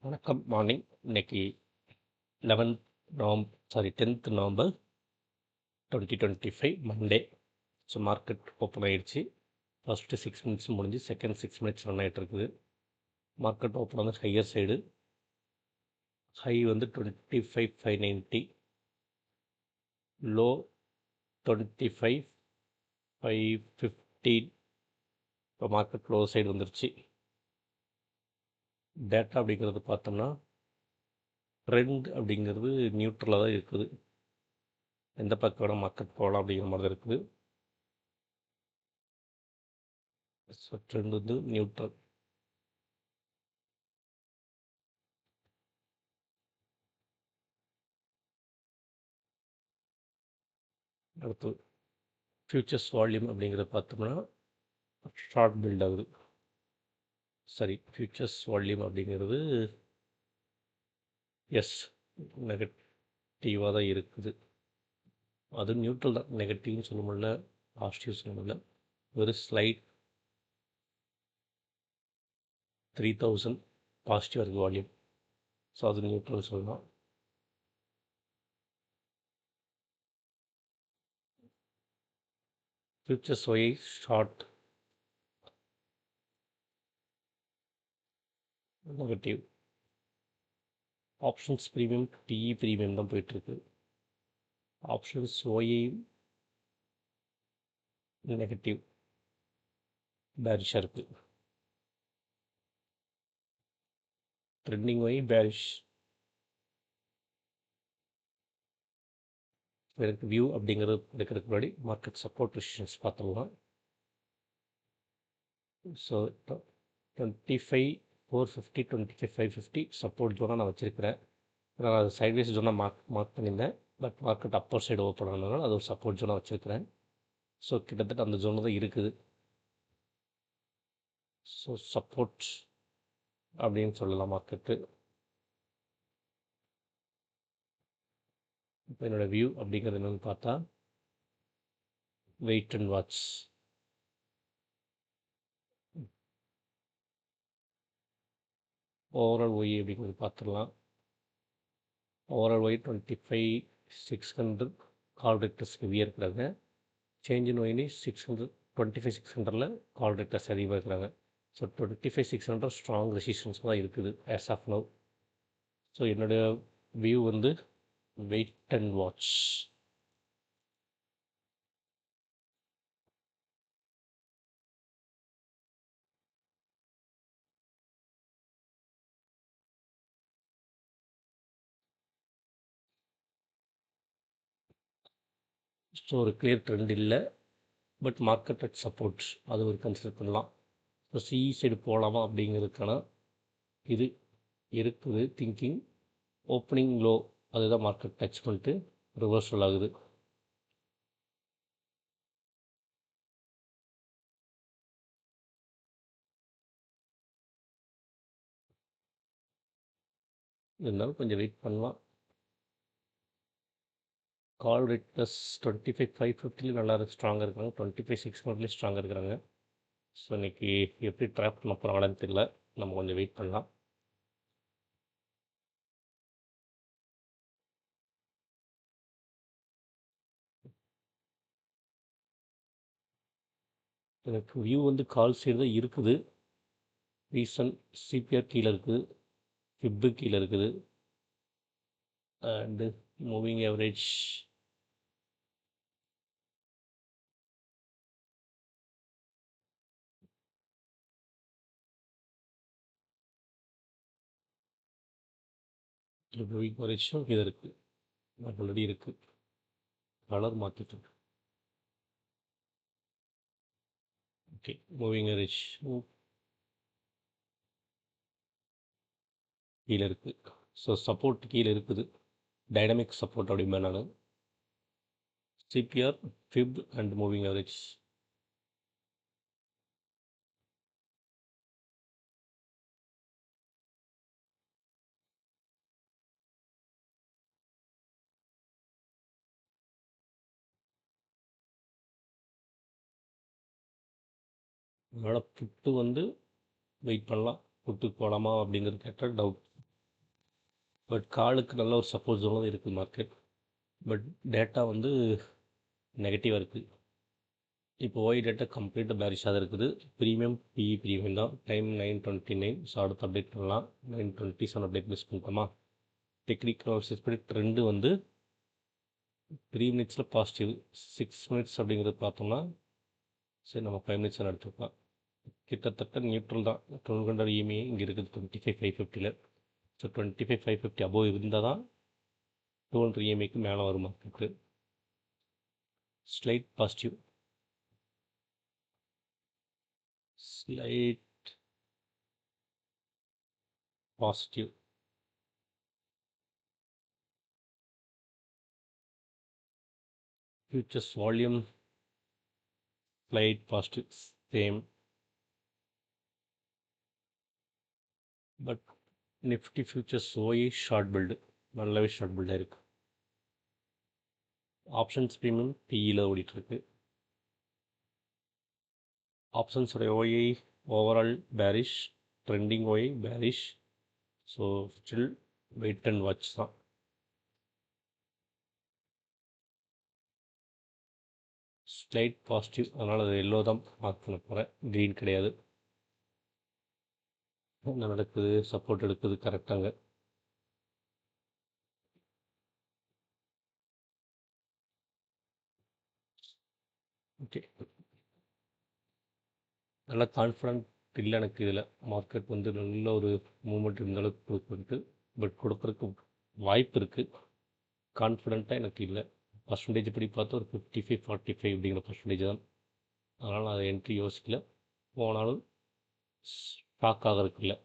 வணக்கம். மார்னிங். இன்னைக்கு 11th sorry 10th November 2025 Monday. So market open ஆயிடுச்சு. ஃபஸ்ட்டு 6 மினிட்ஸ் முடிஞ்சு செகண்ட் 6 மினிட்ஸ் ரன் ஆகிட்டு இருக்குது. மார்க்கெட் ஓப்பன் வந்து ஹையர் சைடு. ஹை வந்து 25,590, லோ 25,515. இப்போ மார்க்கெட் லோ சைடு வந்துருச்சு. டேட்டா அப்படிங்கிறது பார்த்தோம்னா ட்ரெண்ட் அப்படிங்கிறது நியூட்ரலாக தான் இருக்குது. எந்த பக்கம் வேணால் மார்க்கெட் போகலாம் அப்படிங்கிற மாதிரி தான் இருக்குது. ஸோ ட்ரெண்ட் வந்து நியூட்ரல். அடுத்து ஃபியூச்சர்ஸ் வால்யூம் அப்படிங்கிறத பார்த்தோம்னா ஷார்ட் பில்ட் ஆகுது. சரி, ஃபியூச்சர்ஸ் வால்யூம் அப்படிங்கிறது எஸ் நெகட்டிவாக தான் இருக்குது. அது நியூட்ரல் தான், நெகட்டிவ்னு சொல்ல முடியல, பாசிட்டிவ் சொல்ல முடியல. ஒரு ஸ்லைட் 3000 பாசிட்டிவாக இருக்குது வால்யூம். ஸோ அது நியூட்ரல் சொல்லலாம். Futures OI short negative. Options premium டிஇ ப்ரீமியம் தான் போயிட்டுருக்கு. ஆப்ஷன்ஸ் ஒய்ஐ நெகட்டிவ் பேரிஷாக இருக்குது. Trending OI bearish. எனக்கு வியூ அப்படிங்கிறது எடுக்கிறதுக்கு முன்னாடி மார்க்கெட் சப்போர்ட் ரெசிஸ்டன்ஸ் பார்த்துடலாம். ஸோ 25,450, 25,550 சப்போர்ட் ஜோனாக நான் வச்சுருக்கிறேன். நான் அது சைட்வேஸ் ஜோனாக மார்க் பண்ணியிருந்தேன். But market upper side open ஆனதுனால அது ஒரு சப்போர்ட் ஜோனாக வச்சுருக்கிறேன். ஸோ கிட்டத்தட்ட அந்த ஜோனில் தான் இருக்குது. ஸோ சப்போர்ட் அப்படின்னு சொல்லலாம் மார்க்கெட்டு. இப்போ என்னோடய வியூ அப்படிங்கிறது என்னென்னு பார்த்தா wait and watch. Overall OI அப்படிங்கிறது பார்த்துடலாம். ஓவரால் ஒய் 25,600 கால் ரேட்டர்ஸ் ஹெவியாக இருக்கிறாங்க. சேஞ்ச் இன் ஒய்னி 600, 25,600 கால் ரேட்டர்ஸ் அதிகமாக இருக்கிறாங்க. ஸோ 25,600 ஸ்ட்ராங் ரெசிஸ்டன்ஸ் தான் இருக்குது ஆஸ் ஆஃப் நவ். ஸோ என்னுடைய வியூ வந்து வெயிட் அண்ட் வாட்ச். ஸோ ஒரு கிளியர் ட்ரெண்ட் இல்லை, பட் மார்க்கெட் அட் சப்போர்ட் அது ஒரு கன்சிடர் பண்ணலாம். ஸோ சி சைடு போகலாமா அப்படிங்கிறதுக்கான இது இருக்குது திங்கிங். ஓப்பனிங் லோ அதுதான் மார்க்கெட் டச் பண்ணிட்டு ரிவர்சல் ஆகுது. இருந்தாலும் கொஞ்சம் வெயிட் பண்ணலாம். கால் ரேட் ப்ளஸ் 25,550 நல்லா ஸ்ட்ராங்காக இருக்கிறாங்க. 25,600 ஸ்ட்ராங்காக இருக்கிறாங்க. ஸோ இன்றைக்கி எப்படி ட்ராப் பண்ண போகிறாங்களான்னு தெரியல. நம்ம கொஞ்சம் வெயிட் பண்ணலாம். எனக்கு வியூ வந்து கால் சைடு தான் இருக்குது. ரீசன் சிபிஆர் கீழே இருக்குது, ஃபிப்பு கீழே இருக்குது, அண்டு மூவிங் ஆவரேஜ் மூவிங் ஆவரேஜும் இது இருக்குது, ஆல்ரெடி இருக்குது. கலர் மாற்றிட்டு ஓகே. மூவிங் ஆவரேஜ் கீழே இருக்குது. ஸோ சப்போர்ட் கீழே இருக்குது, டைனமிக் சப்போர்ட் அப்படிம்பேன் நான். CPR, fib and moving average. அதனால் புட்டு வந்து வெயிட் பண்ணலாம். புட்டுக்கு போகலாமா அப்படிங்கிறது கேட்டால் டவுட். பட் காலுக்கு நல்ல ஒரு சப்போர்ட் ஜோனும் இருக்குது மார்க்கெட். பட் டேட்டா வந்து நெகட்டிவாக இருக்குது. இப்போ ஒய் டேட்டா கம்ப்ளீட்டாக பேரிஷாக தான் இருக்குது. ப்ரீமியம் பிஇ ப்ரீமியம் தான். டைம் 9:29. ஸோ அடுத்து அப்டேட் பண்ணலாம். 9:27 அப்டேட் மிஸ் பண்ணிட்டோமா. டெக்னிக்கல் அனாலிசிஸ் படி ட்ரெண்டு வந்து 3 மினிட்ஸில் பாசிட்டிவ். 6 மினிட்ஸ் அப்படிங்கிறது பார்த்தோம்னா சரி நம்ம 5 மினிட்ஸ் எடுத்துக்கலாம். கிட்டத்தட்ட நியூட்ரல் தான். 1200 இஎம்ஐ இங்கே இருக்குது 25,550. ஸோ 25,550 அபோவ் இருந்தால் தான் 200 இஎம்ஐக்கு மேலே வரும் market. Slight positive. Slight positive. Futures volume slight positive same. But Nifty futures OI short build நல்லாவே ஷார்ட் பில்டாக இருக்குது. ஆப்ஷன்ஸ் ப்ரீமியம் பிஇயில் ஓடிட்டுருக்கு. ஆப்ஷன்ஸோடைய OI overall bearish, trending OI bearish. So still wait and watch தான். ஸ்லைட் பாசிட்டிவ், அதனால் அது yellow தான் மார்க் பண்ண போகிறேன், க்ரீன் கிடையாது. என்ன நடக்குது? சப்போர்ட் எடுக்குது கரெக்டாங்க. ஓகே, நல்லா கான்ஃபிடென்ட் இல்லை எனக்கு இதில். மார்க்கெட் வந்து நல்ல ஒரு மூமெண்ட் இந்த அளவுக்கு கொடுக்குறது, பட் கொடுக்குறதுக்கு வாய்ப்பு இருக்குது. கான்ஃபிடென்ட்டாக எனக்கு இல்லை. பர்சன்டேஜ் படி பார்த்தா ஒரு 55-45 அப்படிங்கிற பர்சன்டேஜ் தான். அதனால் நான் அதை என்ட்ரி யோசிக்கல. போனாலும் ஸ்டாக் ஆகிறதுக்கு இல்லை.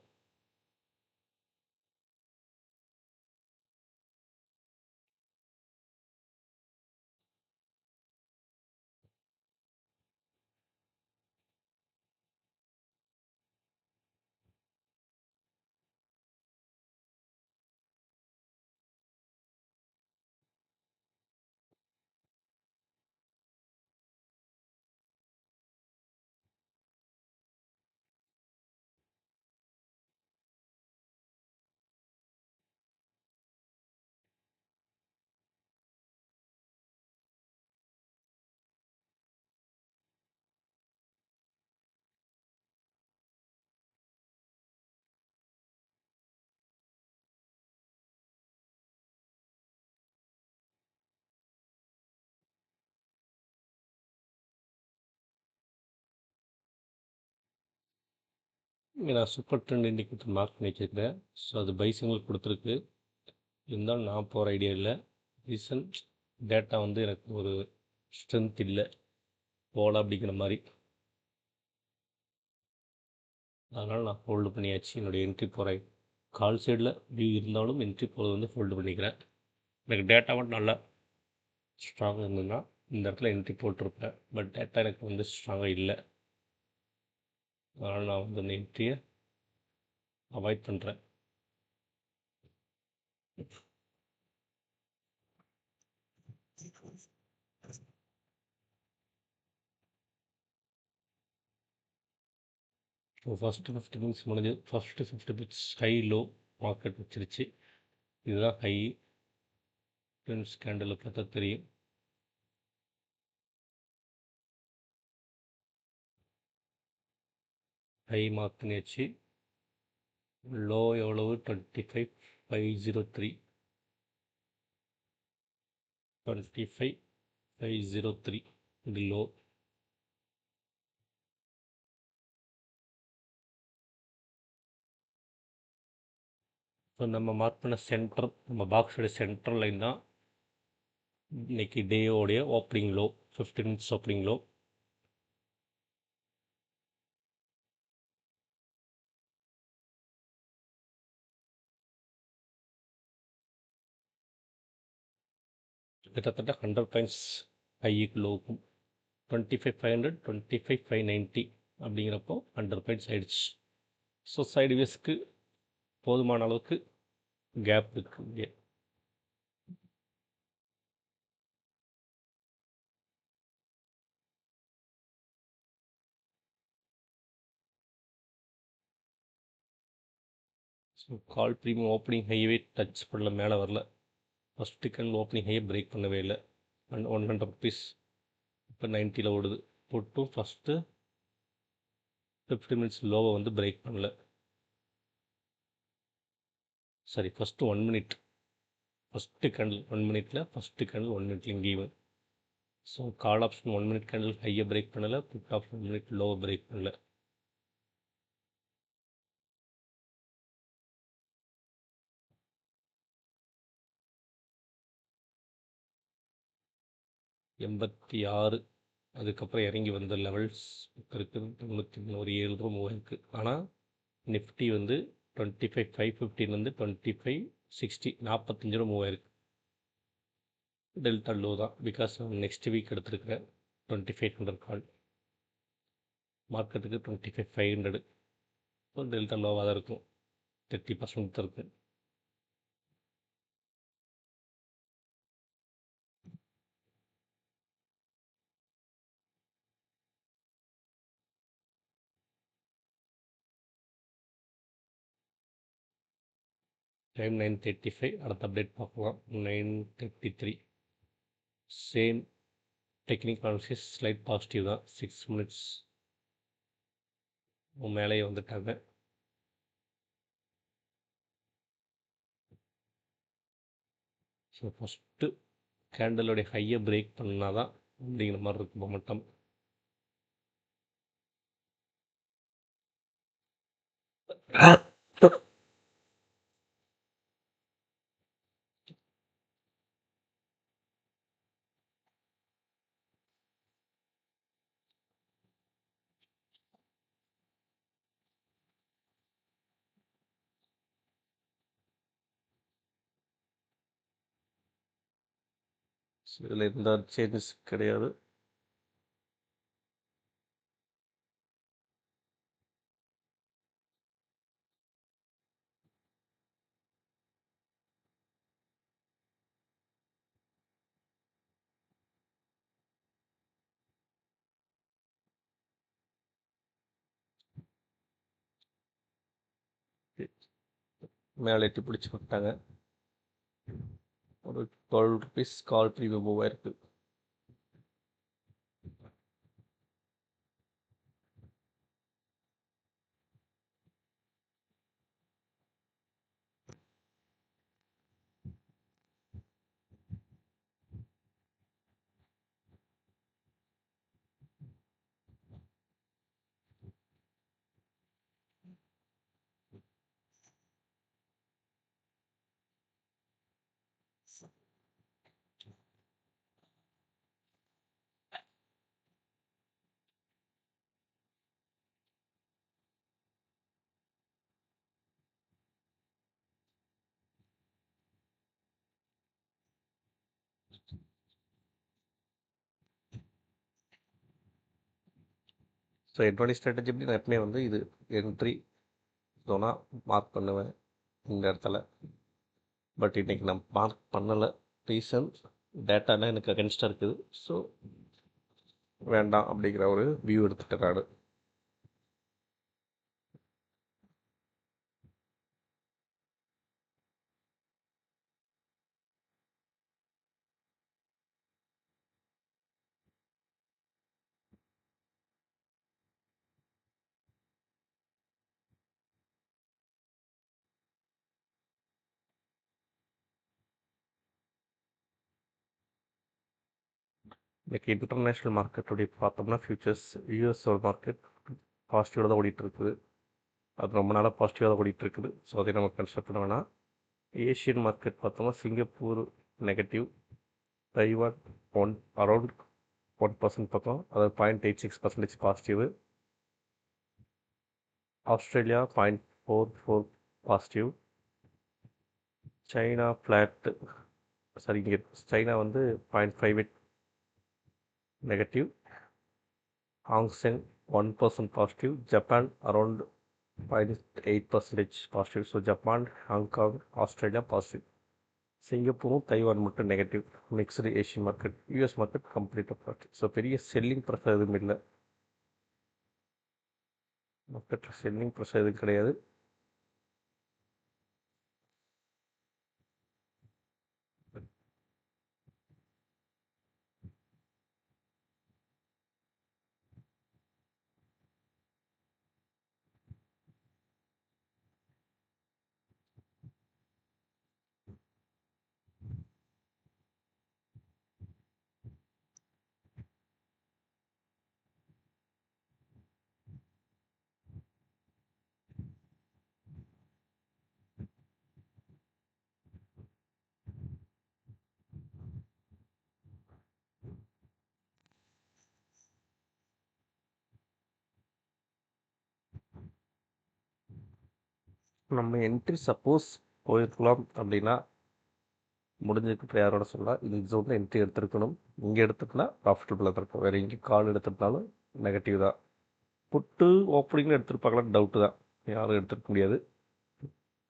இங்கே நான் சூப்பர் ட்ரெண்ட் இண்டிகேட்டர் மார்க் பண்ணி வச்சுருக்கிறேன். ஸோ அது பை சிக்னல் கொடுத்துருக்கு. இருந்தாலும் நான் போகிற ஐடியா இல்லை. ரீசன் டேட்டா வந்து எனக்கு ஒரு ஸ்ட்ரென்த் இல்லை போல அப்படிங்கிற மாதிரி. அதனால் நான் ஹோல்டு பண்ணியாச்சு. என்னுடைய என்ட்ரி போகிறேன். கால் சைடில் வியூ இருந்தாலும் என்ட்ரி போகிறது வந்து ஹோல்டு பண்ணிக்கிறேன். எனக்கு டேட்டா மட்டும் நல்லா ஸ்ட்ராங்காக இருந்ததுன்னா இந்த இடத்துல என்ட்ரி போட்டிருப்பேன். பட் டேட்டா எனக்கு வந்து ஸ்ட்ராங்காக இல்லை. அதனால் நான் வந்து அந்த என்ட்ரியை அவாய்ட் பண்ணுறேன். ஸோ ஃபஸ்ட்டு 50 மினிட்ஸ் முடிஞ்சு. First 50 minutes high low market வச்சிருச்சு. இதுதான் ஹை. ஃப்ரெண்ட்ஸ் கேண்டலில் பார்த்தா தெரியும். ஹை மார்க் பண்ணியாச்சு. லோ எவ்வளவு? 25,503. 25,503 இது லோ. ஸோ நம்ம மார்க் பண்ண சென்டர், நம்ம பாக்ஸோட சென்டர் லைன் தான் இன்னைக்கு டேயோடைய opening low. 15 minutes opening low. கிட்டத்தட்ட 100 பாயிண்ட்ஸ் ஹைக்கு லோக்கும். 25,500 25,590 அப்படிங்கிறப்போ 100 பாயிண்ட்ஸ் ஆயிடுச்சு. ஸோ சைடு வேஸ்க்கு போதுமான அளவுக்கு கேப் இருக்குது இங்கே. ஸோ கால் ப்ரீமியம் ஓப்பனிங் ஹையவே டச் பண்ணல, மேலே வரல. ஃபஸ்ட்டு கேண்டில் ஓப்பனிங் ஹையை பிரேக் பண்ணவே இல்லை. 100 ருபீஸ் இப்போ 90ல் ஓடுது. போட்டும் ஃபஸ்ட்டு 50 மினிட்ஸ் லோவை வந்து பிரேக் பண்ணல. Sorry, first 1 minute, first candle 1 மினிட்டில், ஃபஸ்ட்டு கேண்டில் 1 மினிட்ல இங்கேயும். So call option 1 minute candle ஹையை பிரேக் பண்ணலை, புட் ஆப்ஷன் 1 மினிட் லோவை பிரேக் பண்ணல. $86, அதுக்கப்புறம் இறங்கி வந்த லெவல்ஸ் இருக்குது 93, ஒரு 7 ரூபா மூவ் ஆயிருக்கு. ஆனால் நிஃப்டி வந்து 25,515 25,60, 45 ரூபா மூவ் ஆயிருக்கு. டெல்டா லோ தான், பிகாஸ் நெக்ஸ்ட் வீக் எடுத்துருக்கிற 2500 கால் மார்க்கெட்டுக்கு 25,500. இப்போ டெல்டா லோவாக தான் இருக்கும், 30% தான் இருக்குது. டைம் 9:35. அடுத்த அப்டேட் பார்க்கலாம் 9:33. Same technique analysis, slight positive தான். 6 மினிட்ஸ் மேலேயே வந்துட்டாங்க. ஸோ ஃபஸ்ட்டு கேண்டலோடைய ஹையை பிரேக் பண்ணால் தான் அப்படிங்கிற மாதிரி இருக்கு மொமெண்டம். இதில் எந்த சேஞ்சஸ் கிடையாது. மேலே எட்டி பிடிச்சி விட்டாங்க. ஒரு 12 ருபீஸ் கால் ப்ரீமியம் மூவ் ஆயிருக்கு. ஸோ என்னுடைய ஸ்ட்ராட்டஜி எப்படி, நான் எப்பவுமே வந்து இது என்ட்ரி ஜோனாக மார்க் பண்ணுவேன் இந்த இடத்துல. பட் இன்றைக்கி நான் மார்க் பண்ணலை. ரீசன் டேட்டாலாம் எனக்கு அகென்ஸ்டாக இருக்குது. ஸோ வேண்டாம் அப்படிங்கிற ஒரு வியூ எடுத்துட்டேன் நான். இன்றைக்கி இன்டர்நேஷ்னல் மார்க்கெட்டுடைய பார்த்தோம்னா ஃபியூச்சர்ஸ் யூஎஸ் மார்க்கெட் பாசிட்டிவாக தான் ஓடிட்டு இருக்குது. அது ரொம்ப நாளாக பாசிட்டிவாக தான் ஓடிட்டு இருக்குது. ஸோ அதை நம்ம கன்சிடர் பண்ண வேணாம். ஏஷியன் மார்க்கெட் பார்த்தோம்னா சிங்கப்பூர் நெகட்டிவ், தைவான் அரௌண்ட் 1% பக்கம், அதாவது 0.86% positive. Australia 0.44 positive. China flat, sorry இங்கே சைனா வந்து 0.58 negative. Hang Seng 1% positive. Japan around 0.8% positive. So Japan, Hong Kong, Australia positive. சிங்கப்பூரும் தைவான் மட்டும் negative. Mixed Asian market. US market கம்ப்ளீட்டாக positive. So பெரிய selling pressure எதுவும் இல்லை. மார்க்கெட்டில் செல்லிங் ப்ரெஷர் எதுவும் கிடையாது. நம்ம என்ட்ரி சப்போஸ் போயிருக்கலாம் அப்படின்னா முடிஞ்சதுக்கு இப்போ யாரோட சொல்லலாம் இந்த ஜோனில் என்ட்ரி எடுத்துருக்கணும். இங்கே எடுத்துட்டுனா ப்ராஃபிட்டபுளாக தான் இருக்கும். வேறு எங்கே கால் எடுத்துட்டாலும் நெகட்டிவ் தான். புட்டு ஓப்பனிங்கில் எடுத்துருப்பாங்களான்னு டவுட்டு தான். யாரும் எடுத்துருக்க முடியாது.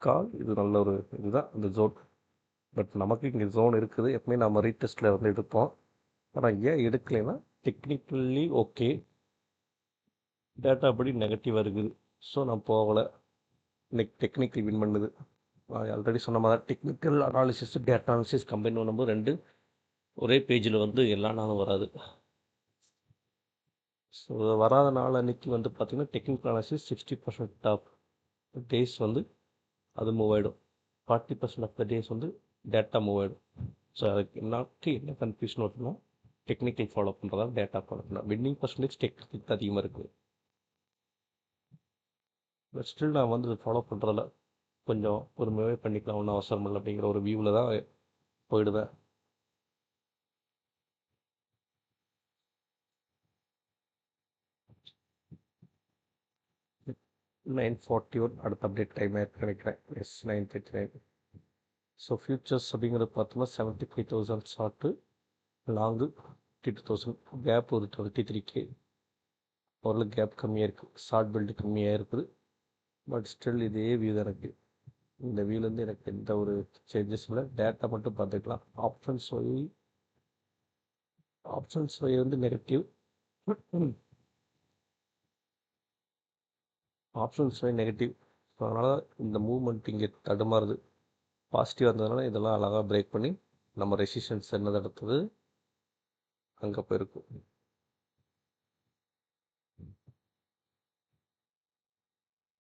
கால் இது நல்ல ஒரு இதுதான் இந்த ஜோன். பட் நமக்கு இங்கே ஜோன் இருக்குது. எப்பவுமே நம்ம ரீடெஸ்ட்டில் வந்து எடுப்போம். ஆனால் ஏன் எடுக்கலைன்னா டெக்னிக்கலி ஓகே, டேட்டா படி நெகட்டிவாக இருக்குது. ஸோ நான் போகலை. இன்னைக்கு டெக்னிக்கல் வின் பண்ணுது. ஆல்ரெடி சொன்ன மாதிரி technical analysis data analysis combine பண்ணும்போது ரெண்டு ஒரே பேஜில் வந்து எல்லா நாளும் வராது. ஸோ வராத நாள் அன்றைக்கி வந்து பார்த்திங்கன்னா டெக்னிக்கல் அனாலிசிஸ் 60% ஆஃப் டேஸ் வந்து அது மூவ் ஆகிடும். 40% ஆஃப் த டேஸ் வந்து டேட்டா மூவ் ஆகிடும். ஸோ அதுக்கு என்ன கன்ஃபியூஷன் வருதுன்னா டெக்னிக்கல் ஃபாலோ பண்ணுறதா டேட்டா ஃபாலோ பண்ணலாம். வின்னிங் பர்சன்டேஜ் டெக்னிக் அதிகமாக இருக்குது. பட் ஸ்டில் நான் வந்து ஃபாலோ பண்ணுறதில்ல. கொஞ்சம் பொறுமையாகவே பண்ணிக்கலாம், ஒன்றும் அவசரம் இல்லை அப்படிங்கிற ஒரு வியூவில் தான் போயிடுவேன். 9:41 அடுத்த அப்டேட் டைம் ஆயிருக்கு நினைக்கிறேன். எஸ் 9:39. ஸோ ஃபியூச்சர்ஸ் அப்படிங்கிறது பார்த்தோம்னா 75,000 ஷார்ட்டு, லாங்கு 52,000, கேப் ஒரு 23K. ஓரளவு கேப் கம்மியாக இருக்குது, ஷார்ட் பில்டு கம்மியாக இருக்குது. பட் ஸ்டில் இதே வியூ தான் எனக்கு. இந்த வியூலேருந்து எனக்கு எந்த ஒரு சேஞ்சஸ் இல்லை. டேட்டா மட்டும் பார்த்துக்கலாம். ஆப்ஷன்ஸ் ஒய் வந்து negative. Options OI negative. So அதனால் இந்த மூவ்மெண்ட் இங்கே தடுமாறுது. பாசிட்டிவாக இருந்ததுனால இதெல்லாம் அழகாக பிரேக் பண்ணி நம்ம ரெசிஸ்டன்ஸ் என்னது எடுத்தது அங்கே போயிருக்கும்.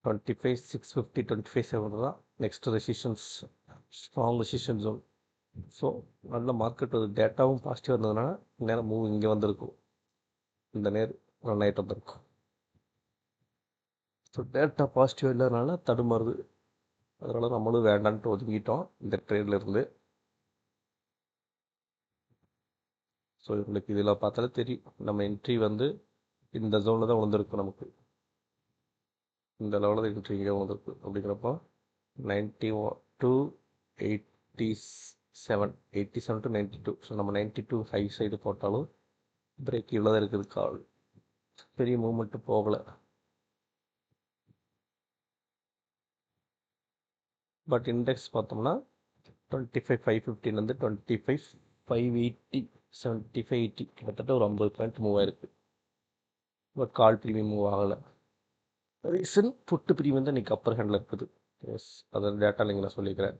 $25,650 $25,700 தான் next resistance, strong resistance zone. So நல்ல மார்க்கெட் டேட்டாவும் பாசிட்டிவாக இருந்ததுனால நேரம் மூவ் இங்கே வந்திருக்கும். இந்த நைட் வந்திருக்கும். ஸோ டேட்டா பாசிட்டிவாக இல்லாதனால தடுமாறுது. அதனால் நம்மளும் வேண்டான்ட்டு ஒதுங்கிட்டோம் இந்த ட்ரேடில் இருந்து. ஸோ உங்களுக்கு இதில் பார்த்தாலே தெரியும் நம்ம என்ட்ரி வந்து இந்த ஜோனில் தான் வந்திருக்கும். நமக்கு இந்த லெவலில் என்ட்ரி இங்கே வந்திருக்கு. அப்படிங்கிறப்போ 92 87 87 to 92. ஸோ நம்ம 92 ஹை சைடு போட்டாலும் பிரேக் இவ்வளோ தான் இருக்குது. கால் பெரிய மூவ்மெண்ட்டு போகலை. பட் இண்டெக்ஸ் பார்த்தோம்னா 25,550 25,580 75,80 கிட்டத்தட்ட ஒரு 50 பாயிண்ட் மூவ் ஆயிருக்கு. பட் கால் ப்ரீமியம் மூவ் ஆகலை. ரீசன் புட்டு ப்ரீமியம் தான் இன்றைக்கி அப்பர் ஹேண்டில் இருக்குது. எஸ் அதாவது டேட்டா நீங்கள் நான் சொல்லிக்கிறேன்.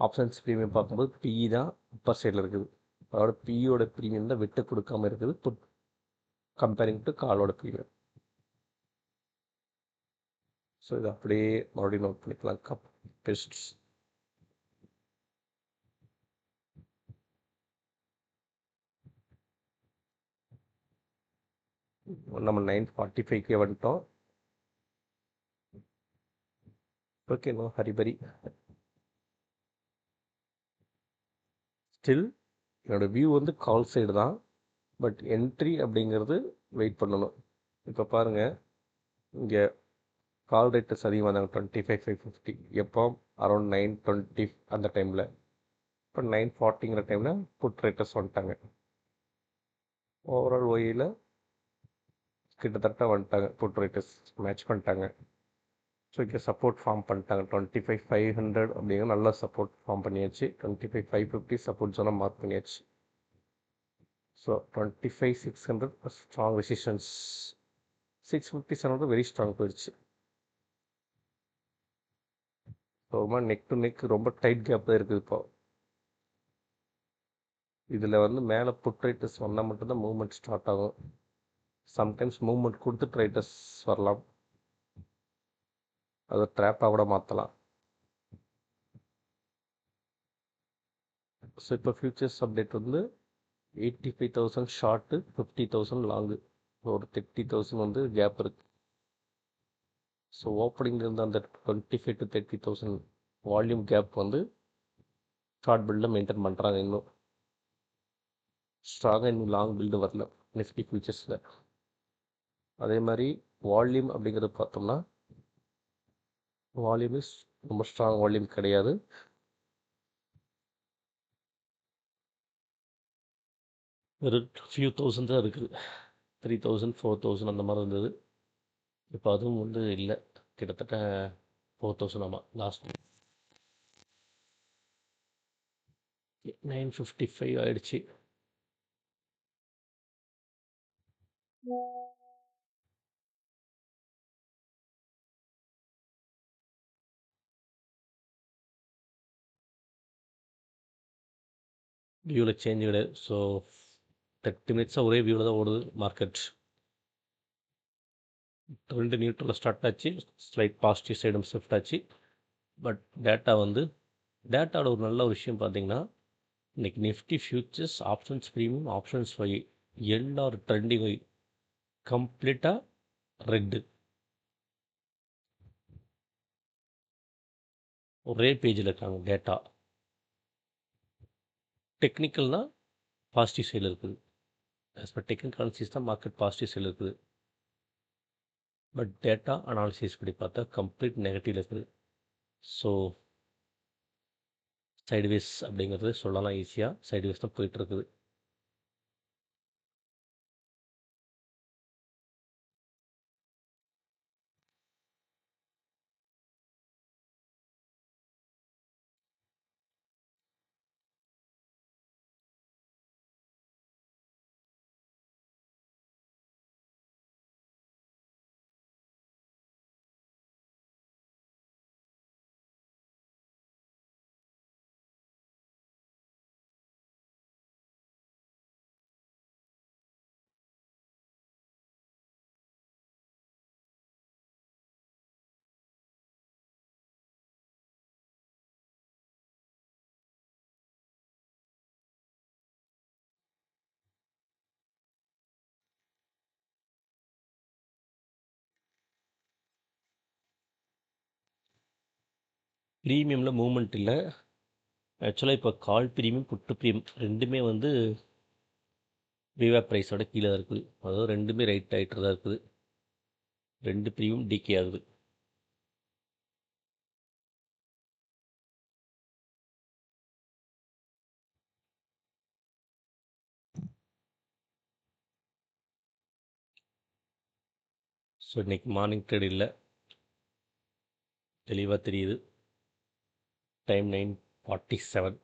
ஆப்ஷன்ஸ் ப்ரீமியம் பார்க்கும்போது பிஇ தான் அப்பர் சைடில் இருக்குது. அதோட பிஇயோட ப்ரீமியம் தான் விட்டு கொடுக்காம இருக்குது புட் கம்பேரிங் டு காலோட ப்ரீமியம். ஸோ இது அப்படியே மறுபடியும் நோட் பண்ணிக்கலாம். பெஸ்ட்ஸ் நம்ம 9:45 வந்துட்டோம். Okay, no hurry burry. ஸ்டில் என்னோடய வியூ வந்து கால் சைடு தான். பட் என்ட்ரி அப்படிங்கிறது வெயிட் பண்ணணும். இப்போ பாருங்கள், இங்கே கால் ரேட்டஸ் அதிகமாக இருந்தாங்க 25,550. எப்போ அரௌண்ட் 9:20 அந்த டைமில். இப்போ 9:40 டைமில் புட் ரேட்டஸ் வந்துட்டாங்க. ஓவரால் ஒயில் கிட்டத்தட்ட வந்துட்டாங்க. புட் ரேட்டஸ் மேட்ச் பண்ணிட்டாங்க. ஸோ இங்கே சப்போர்ட் ஃபார்ம் பண்ணிட்டாங்க. 25,500 அப்படிங்கிற நல்ல சப்போர்ட் ஃபார்ம் பண்ணியாச்சு. 25,550 சப்போர்ட் ஜோனாக மார்க் பண்ணியாச்சு. So 25,600 strong resistance. 657 very strong போயிடுச்சு. ரொம்ப நெக் டு நெக் ரொம்ப டைட் கேப் தான் இருக்குது. இப்போ இதில் வந்து மேலே புட் ரைட்டர்ஸ் வந்தால் மட்டும்தான் மூவ்மெண்ட் ஸ்டார்ட் ஆகும். சம்டைம்ஸ் மூவ்மெண்ட் கொடுத்துட்டு ரைட்டர்ஸ் வரலாம். அதை ட்ராப்பாக கூட மாற்றலாம். ஸோ இப்போ ஃபியூச்சர்ஸ் அப்டேட் வந்து 85,000 ஷார்ட்டு, 50,000 லாங்கு, ஒரு 30,000 வந்து கேப் இருக்குது. ஸோ ஓப்பனிங் இருந்த அந்த 25 to 30,000 வால்யூம் கேப் வந்து ஷார்ட் பில்டில் மெயின்டைன் பண்ணுறாங்க. இன்னும் ஸ்ட்ராங்காக இன்னும் லாங் பில்டு வரல நிஃப்டி ஃபியூச்சர்ஸில். அதே மாதிரி வால்யூம் அப்படிங்கிறது பார்த்தோம்னா வால்யூம் இஸ் ரொம்ப ஸ்ட்ராங் வால்யூம் கிடையாது. வெறும் ஃபியூ தௌசண்ட் தான் இருக்குது. 3000 4000 அந்த மாதிரி இருந்தது. இப்போ அதுவும் வந்து இல்லை. கிட்டத்தட்ட 4000 ஆமாம். லாஸ்ட் 955 ஆயிடுச்சு. வியூவில் சேஞ்ச் கிடையாது. ஸோ 30 மினிட்ஸாக ஒரே வியூவில் தான் ஓடுது மார்க்கெட். ட்ரெண்டு நியூட்ரலில் ஸ்டார்ட் ஆச்சு, ஸ்லைட் பாசிட்டிவ் சைடும் ஷிஃப்ட் ஆச்சு. பட் டேட்டாவோட ஒரு நல்ல ஒரு விஷயம் பார்த்தீங்கன்னா, இன்றைக்கி Nifty futures options premium options OI எல்லாரும் ட்ரெண்டிங் வை கம்ப்ளீட்டாக ரெட்டு. ஒரே பேஜில் இருக்காங்க டேட்டா. டெக்னிக்கல்னால் பாசிட்டிவ் சைடில் இருக்குது. ஆஸ் பர் டெக்னிக்கல் அனாலிசிஸ் தான் மார்க்கெட் பாசிட்டிவ் சைடில் இருக்குது. பட் டேட்டா அனாலிசிஸ் படி பார்த்தா கம்ப்ளீட் நெகட்டிவில் இருக்குது. ஸோ சைடுவேஸ் அப்படிங்கிறது சொல்லலாம், ஈஸியாக சைடுவேஸ் தான் போயிட்டுருக்குது. ப்ரீமியமில் மூவ்மெண்ட் இல்லை. ஆக்சுவலாக இப்போ கால் ப்ரீமியம் புட்டு ப்ரீமியம் ரெண்டுமே வந்து விவா ப்ரைஸோட கீழே தான் இருக்குது. அதாவது ரெண்டுமே ரைட் ஆகிட்டு தான் இருக்குது. ரெண்டு ப்ரீமியம் டிகே ஆகுது. ஸோ இன்றைக்கி மார்னிங் ட்ரேட் இல்லை, தெளிவாக தெரியுது. டைம் 9:47.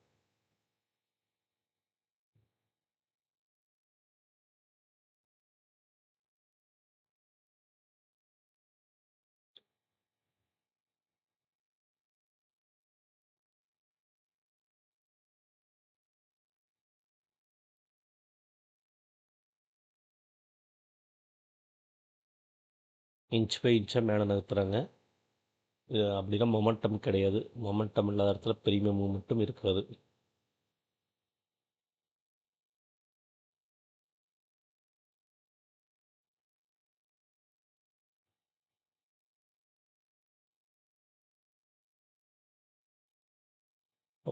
இன்ச் பை இன்ச்சாக மேலே நகர்த்துறாங்க. அப்படின்னா மொமெண்டம் கிடையாது. மொமெண்டம் இல்லாத இடத்துல ப்ரீமியம் மூமெண்ட்டும் இருக்காது.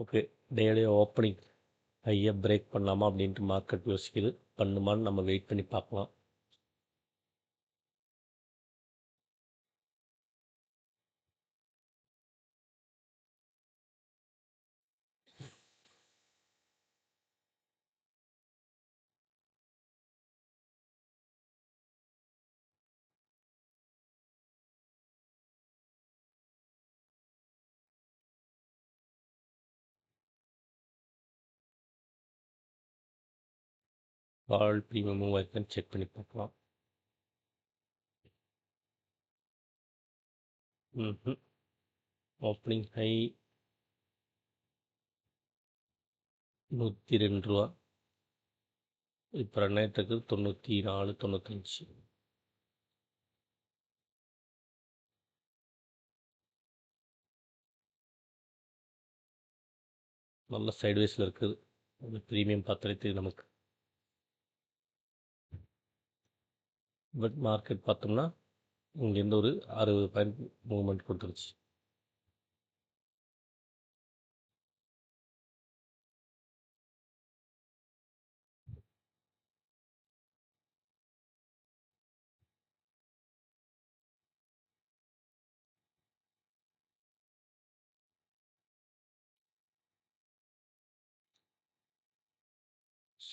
ஓகே, டேடைய ஓப்பனிங் ஹையாக பிரேக் பண்ணலாமா அப்படின்ட்டு மார்க்கெட் யோசிக்குது. பண்ணுமான்னு நம்ம வெயிட் பண்ணி பார்க்கலாம். கால் ப்ரீமியம் மூவ் ஆயிருக்கான்னு செக் பண்ணி பார்க்கலாம். ஓப்பனிங் ஹை 102 இப்போ ரன் ஆகிட்டு இருக்குது 94 95. நல்ல சைட்வேஸில் இருக்குது. அது ப்ரீமியம் பார்த்தாலே தெரியும் நமக்கு. பட் மார்க்கெட் பார்த்தோம்னா இங்கேருந்து ஒரு 60 பாயிண்ட் மூவ்மெண்ட் கொடுத்துருச்சு.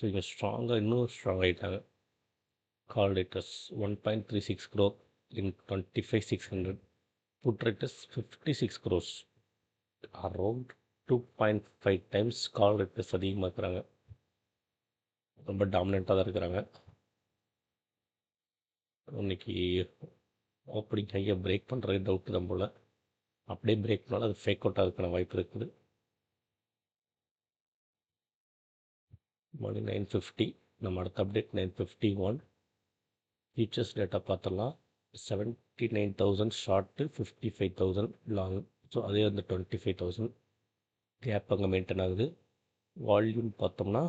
ஸோ இங்கே ஸ்ட்ராங்காக இன்னும் ஸ்ட்ராங் ஆகிட்டாங்க. கால் raters 1.36 crore in 25,600. Put rate is 56 crores. Around 2.5 times call raters அதிகமாக இருக்கிறாங்க. ரொம்ப டாமினண்ட்டாக தான் இருக்கிறாங்க. இன்னைக்கு ஓப்பனிங் ஹையை பிரேக் பண்ணுறது டவுட்டு தான் போல். அப்படியே பிரேக் பண்ணாலும் அது ஃபேக் அவுட் ஆகிறதுக்கான வாய்ப்பு இருக்குது. மணி 9:50. நம்ம அடுத்த அப்டேட் 9:51. ஃபியூச்சர்ஸ் டேட்டா பார்த்துடலாம். 79,000 ஷார்ட்டு, 55,000 லாங். ஸோ அதே வந்து 25,000 கேப் அங்கே மெயின்டைன் ஆகுது. வால்யூம் பார்த்தோம்னா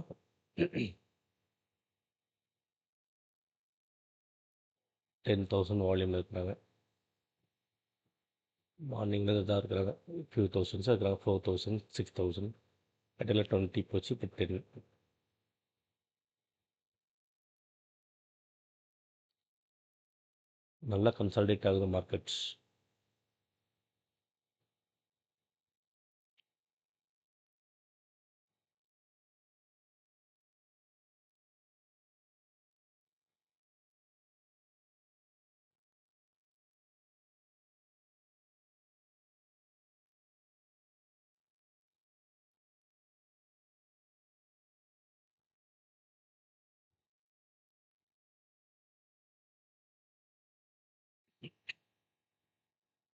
10,000 வால்யூமில் இருக்கிறாங்க. மார்னிங்கில் இதாக இருக்கிறாங்க, ஃபியூ தௌசண்ட்ஸாக இருக்கிறாங்க, 4,000, 6,000. இடையில 20 போச்சு, இப்போ 10. நல்லா கன்சால்டேட் ஆகுது markets.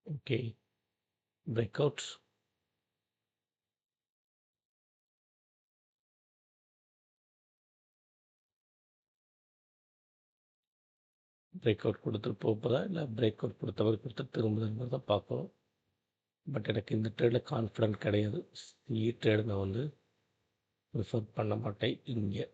Okay, break outs. Break out கொடுத்துட்டு போகுதா, இல்லை பிரேக் அவுட் கொடுத்தவர் கொடுத்து திரும்புதுங்கிறத தான் பார்க்கணும். பட் எனக்கு இந்த ட்ரேடில் கான்ஃபிடென்ட் கிடையாது. ட்ரேடு நான் வந்து ப்ரிஃபர் பண்ண மாட்டேன் இங்கே.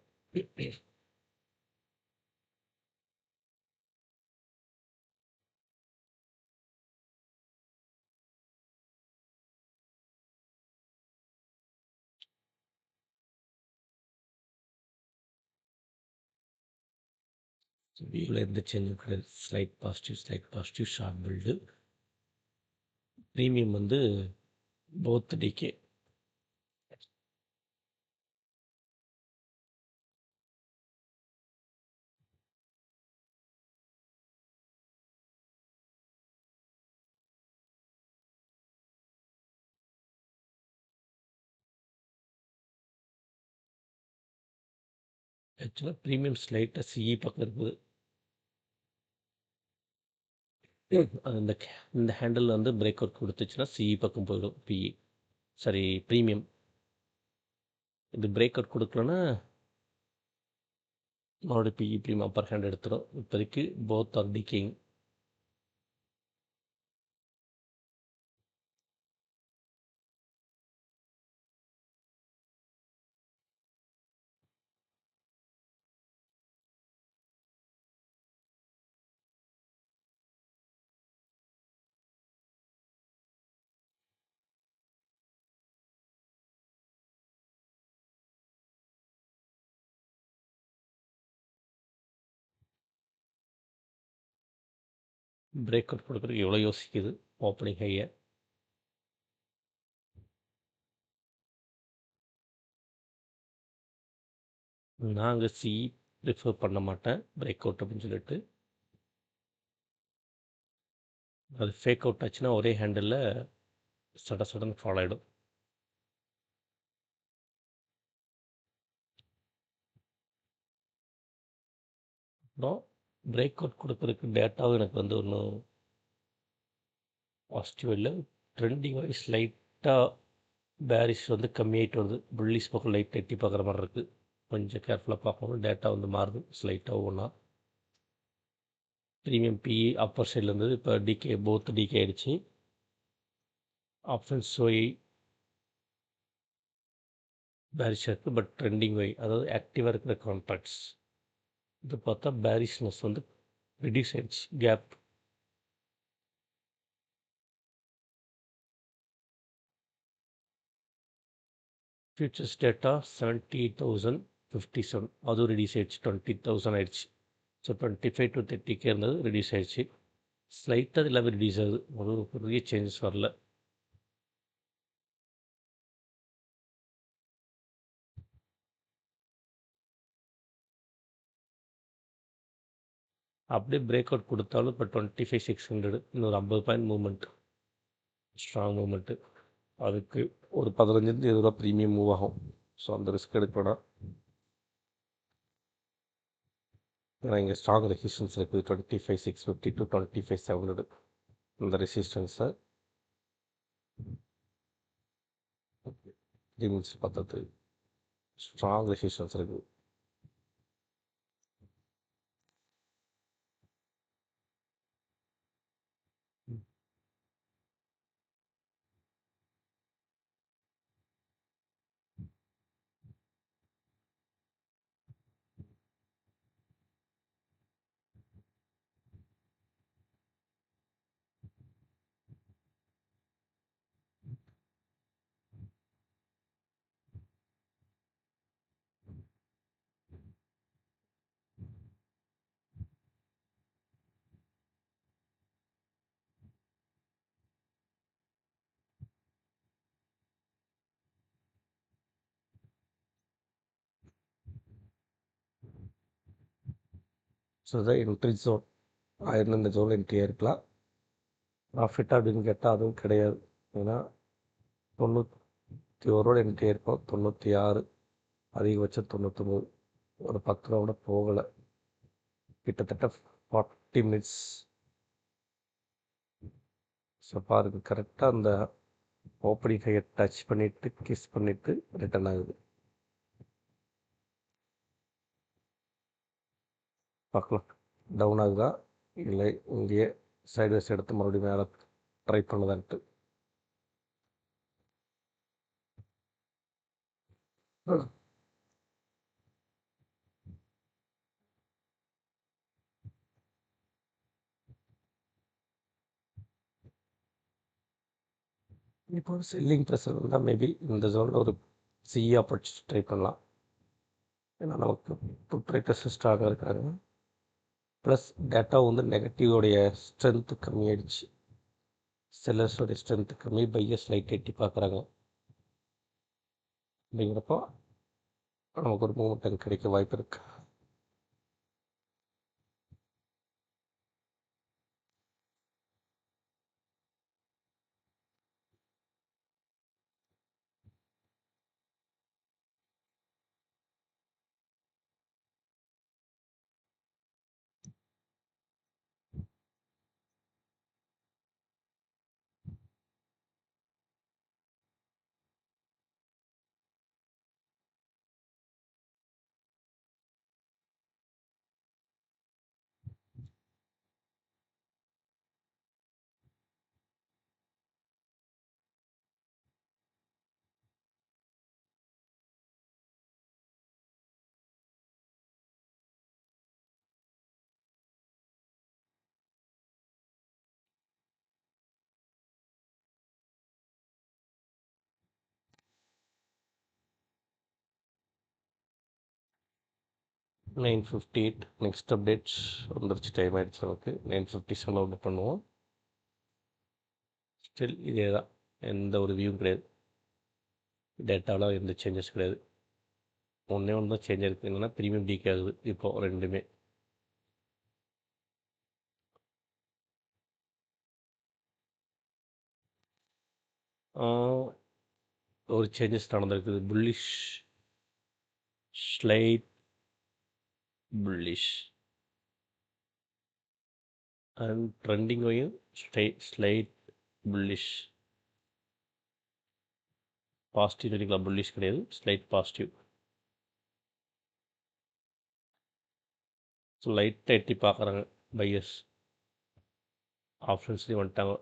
வியூவில் எந்த சேஞ்சும் கிடையாது. Slight positive short build. Premium வந்து போத் டிகே. ஆக்சுவலாக ப்ரீமியம் ஸ்லைட்டாக சிஇ பக்கம் இருக்குது. அது இந்த ஹேண்டில் வந்து பிரேக் அவுட் கொடுத்துச்சுன்னா சிஇ பக்கம் போயிடும். PE sorry premium. இது பிரேக் அவுட் கொடுக்கலன்னா மறுபடியும் பிஇ ப்ரீமியம் அப்பர் ஹேண்ட் எடுத்துடும். இப்போதைக்கு both are decaying. Break out கொடுக்குறதுக்கு எவ்வளோ யோசிக்குது ஓப்பனிங் ஹையை. நாங்கள் சிஇ ப்ரிஃபர் பண்ண மாட்டேன் பிரேக் அவுட் அப்படின்னு சொல்லிட்டு. அது ஃபேக் அவுட் ஆச்சுன்னா ஒரே ஹேண்டில் சடன்னு ஃபாலோ ஆகிடும். அப்புறம் பிரேக் அவுட் கொடுக்குறதுக்கு டேட்டாவும் எனக்கு வந்து ஒன்றும் பாசிட்டிவ் இல்லை. ட்ரெண்டிங் வைஸ் லைட்டாக பேரிஷ் வந்து கம்மியாகிட்டு வருது. புல்லிஷ் பக்கம் லைட் எட்டி பார்க்குற மாதிரி இருக்குது. கொஞ்சம் கேர்ஃபுல்லாக பார்க்கணும். டேட்டா வந்து மாறுது ஸ்லைட்டாக ஒன்றா. ப்ரீமியம் பிஇ அப்பர் சைடில் இருந்தது, இப்போ டிகே போத் டிகே ஆகிடுச்சு. ஆப்ஷன்ஸ் ஒய் பேரிஷாக இருக்குது. பட் ட்ரெண்டிங் வை, அதாவது ஆக்டிவாக இருக்கிற கான்ட்ராக்ட்ஸ் இது பார்த்தா பேரிஷ்னஸ் வந்து ரெடியூஸ் ஆகிடுச்சு. கேப் ஃபியூச்சர்ஸ் டேட்டா 78,057 அதுவும் ரெடியூஸ் ஆகிடுச்சு. 20,000 ஆகிடுச்சு. ஸோ 25 to 30K இருந்தது, ரெடியூஸ் ஆகிடுச்சு. ஸ்லைட்டாக எல்லாமே ரெடியூஸ் ஆகுது. ஒரு பெரிய சேஞ்சஸ் வரல. அப்படியே பிரேக் அவுட் கொடுத்தாலும் இப்போ 25,600 இன்னொரு 50 பாயிண்ட் மூவ்மெண்ட், ஸ்ட்ராங் மூவ்மெண்ட்டு. அதுக்கு ஒரு 15-20 ப்ரீமியம் மூவ் ஆகும். ஸோ அந்த ரிஸ்க் எடுக்க வேணாம். ஏன்னா இங்கே ஸ்ட்ராங் ரெசிஸ்டன்ஸ் இருக்குது 25,650 to 25,700. இந்த ரெசிஸ்டன்ஸை 3 மினிட்ஸ் பார்த்தது ஸ்ட்ராங் ரெசிஸ்டன்ஸ் இருக்குது. ஸோ இதான் என்ட்ரி ஜோன். ஆயிரம் இந்த ஜோனில் என்ட்ரியாக இருக்கலாம். ப்ராஃபிட் அப்படின்னு கேட்டால் அதுவும் கிடையாது. ஏன்னா 91 என்ட்ரி இருக்கும், 96, அதிகபட்சம் 99, ஒரு 10 ரூபா கூட போகலை. கிட்டத்தட்ட 40 மினிட்ஸ். ஸோ பாருங்க, கரெக்டாக அந்த ஓப்பனிங் ஹையை டச் பண்ணிவிட்டு கிஸ் பண்ணிவிட்டு ரிட்டர்ன் ஆகுது. பார்க்கலாம் டவுன் ஆகுதா இல்லை இங்கேயே சைட்வேஸ் எடுத்து மறுபடியும் மேலே ட்ரை பண்ணுதான்ட்டு. இப்போ ஒரு செல்லிங் ப்ரெஷர் இருந்தால் மேபி இந்த ஜோனில் ஒரு சிஇ ஆப்பர்ச்சுனிட்டி ட்ரை பண்ணலாம். ஏன்னா நமக்கு புட் ரைட்டர்ஸ் ஸ்ட்ராகாக இருக்காங்க. ப்ளஸ் டேட்டா வந்து நெகட்டிவோடைய ஸ்ட்ரென்த்து கம்மியாயிடுச்சு. செல்லர்ஸோடைய ஸ்ட்ரென்த்து கம்மி, பையர்ஸ் லைட் எட்டி பார்க்குறாங்க. அப்படிங்கிறப்போ நமக்கு ஒரு மூமெண்ட் அங்கே கிடைக்க வாய்ப்பு இருக்குது. $9.58 நெக்ஸ்ட் அப்டேட்ஸ் வந்துருச்சு. டைம் ஆகிடுச்சு நமக்கு. 9:57 அப்டேட் பண்ணுவோம். ஸ்டில் இதே தான், எந்த ஒரு வியூவும் கிடையாது. டேட்டாவில் எந்த சேஞ்சஸ் கிடையாது. ஒன்றே ஒன்று தான் சேஞ்ச் இருக்குது. என்னென்னா ப்ரீமியம் டீக் ஆகுது இப்போது ரெண்டுமே. ஒரு சேஞ்சஸ் நடந்திருக்குது. புல்லிஷ் ஸ்லைட் புல்லிஷ் அண்ட் ட்ரெண்டிங்கையும் ஸ்லைட் புல்லிஷ். பாசிட்டிவ் சொல்லிக்கலாம், புல்லிஷ் கிடையாது, ஸ்லைட் பாசிட்டிவ். ஸோ லைட்டாக எட்டி பார்க்குறாங்க பையர்ஸ். ஆப்ஷன்ஸ்லேயும் வந்துட்டாங்க.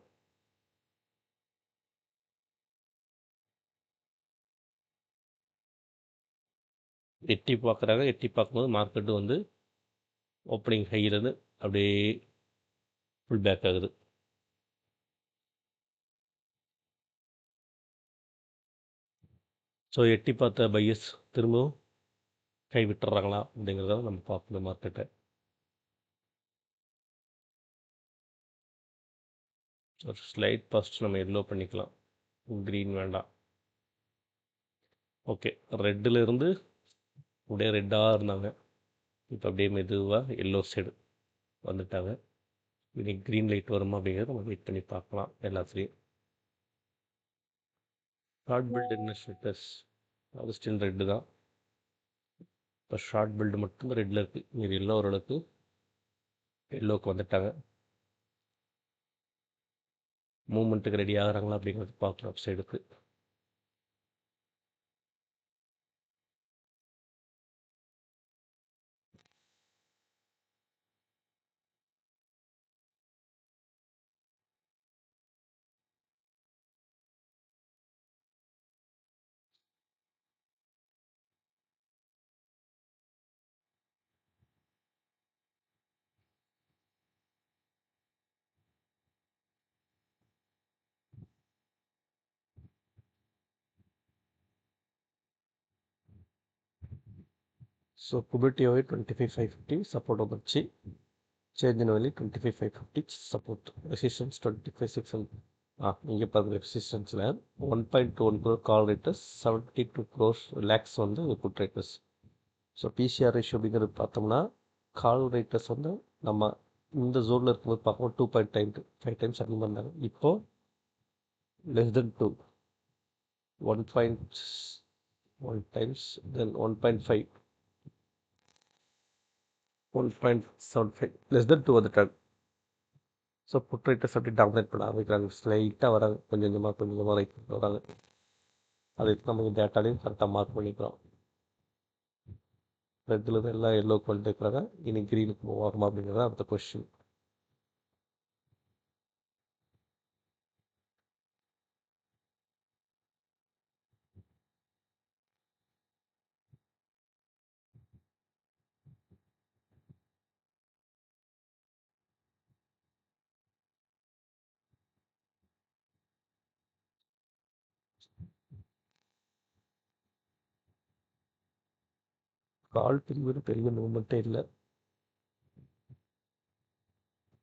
எட்டி பார்க்குறாங்க. எட்டி பார்க்கும்போது மார்க்கெட்டு வந்து ஓப்பனிங் ஹையிலேருந்து அப்படியே ஃபுல் பேக் ஆகுது. ஸோ எட்டி பார்த்த பையர்ஸ் திரும்பவும் கை விட்டுறாங்களா அப்படிங்கிறத நம்ம பார்க்கணும் மார்க்கெட்டை. ஒரு ஸ்லைட் ஃபஸ்ட் நம்ம எல்லோ பண்ணிக்கலாம், க்ரீன் வேண்டாம். ஓகே, ரெட்டில் இருந்து அப்படியே ரெட்டாக இருந்தாங்க, இப்போ அப்படியே மெதுவாக எல்லோ சைடு வந்துட்டாங்க. இன்னைக்கு க்ரீன் லைட் வருமா அப்படிங்கிறத நம்ம வெயிட் பண்ணி பார்க்கலாம் எல்லாத்துலேயும். ஷார்ட் பில்டு என்ன ஸ்டேட்டஸ்? அது ஸ்டில் ரெட்டு தான். இப்போ ஷார்ட் பில்டு மட்டும்தான் ரெட்டில் இருக்குது. மீது எல்லாம் ஓரளவுக்கு எல்லோவுக்கு வந்துட்டாங்க. மூமெண்ட்டுக்கு ரெடி ஆகிறாங்களா அப்படிங்கிறது பார்க்கலாம் அப் சைடுக்கு. ஸோ குபிட்டியோவை 25,550 சப்போர்ட் வந்துச்சு. Change in value 25,550 support. Resistance 25,600. இங்கே பாருங்க ரெசிஸ்டன்ஸில் 1.21 crore call writers, 72 crores lakhs வந்து put writers. So PCR ratio அப்படிங்கிறது பார்த்தோம்னா கால் ரேட்டர்ஸ் வந்து நம்ம இந்த ஜோனில் இருக்கும்போது பார்க்கும்போது 2.5 டைம்ஸ் அதிகமாக இருந்தாங்க. இப்போது லெஸ் தென் 2, 1.1 டைம்ஸ், தென் 1.5, 1.75, லெஸ் தென் 2 வந்துட்டாங்க. ஸோ புட் ரைட்டர்ஸ் அப்படி டாமினேட் பண்ண ஆரம்பிக்கிறாங்க. ஸ்லைட்டாக வராங்க, கொஞ்சம் கொஞ்சமாக ரைட் வராங்க. அது நம்ம டேட்டாலையும் கரெக்டாக மார்க் பண்ணிக்கிறோம். ரெட்டில் எல்லாம் எல்லோவுக்கு வந்துட்டு இருக்கிறாங்க. இனி க்ரீனுக்கு மூவ் ஆகுமா அப்படிங்கிறத அடுத்த கொஸ்டின். கால் பிரிவு பெரிய மூவ்மெண்ட்டே இல்லை,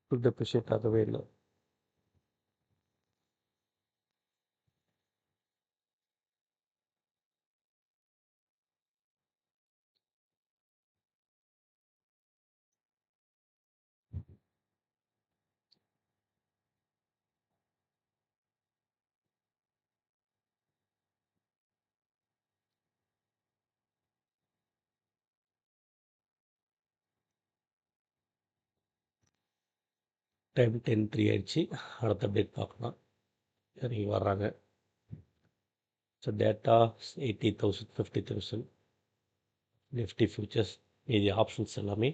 ஃபுல் டெப்ரிஷியேட் ஆகவே இல்லை. டைம் 10:03 ஆயிடுச்சு. அடுத்த அப்டேட் பார்க்கலாம். இறங்கி வர்றாங்க. So data 80,000, 50,000. நிஃப்டி ஃபியூச்சர்ஸ் மீதி ஆப்ஷன்ஸ் எல்லாமே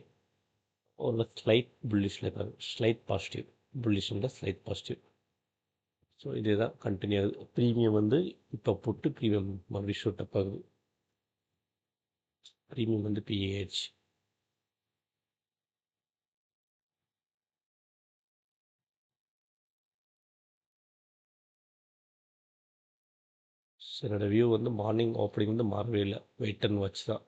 ஒரு ஸ்லைட் புல்லிஷில் இருக்காங்க. ஸ்லைட் பாசிட்டிவ், புல்லிஷில் ஸ்லைட் பாசிட்டிவ். ஸோ இதுதான் கண்டினியூ ஆகுது. ப்ரீமியம் வந்து இப்போ புட்டு ப்ரீமியம் மறுபடியும் ஷூட் அப் ஆகுது. ப்ரீமியம் வந்து பிஏஹெச். என்னோடய வியூ வந்து மார்னிங் ஓப்பனிங் வந்து மாறவே இல்லை, வெயிட் அண்ட் வாட்ச் தான்.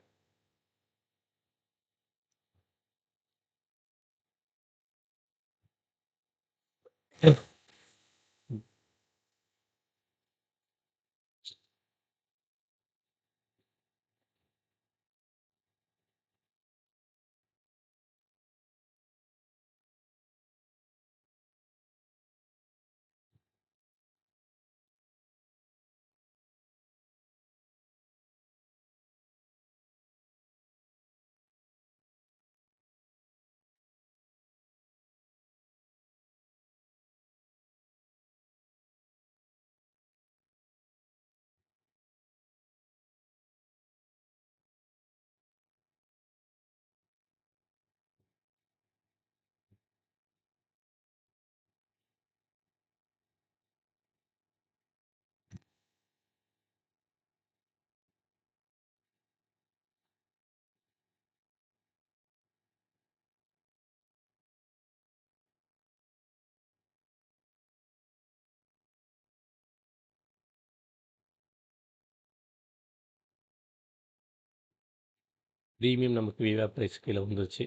ப்ரீமியம் நமக்கு விவா ப்ரைஸ் கீழே வந்துருச்சு.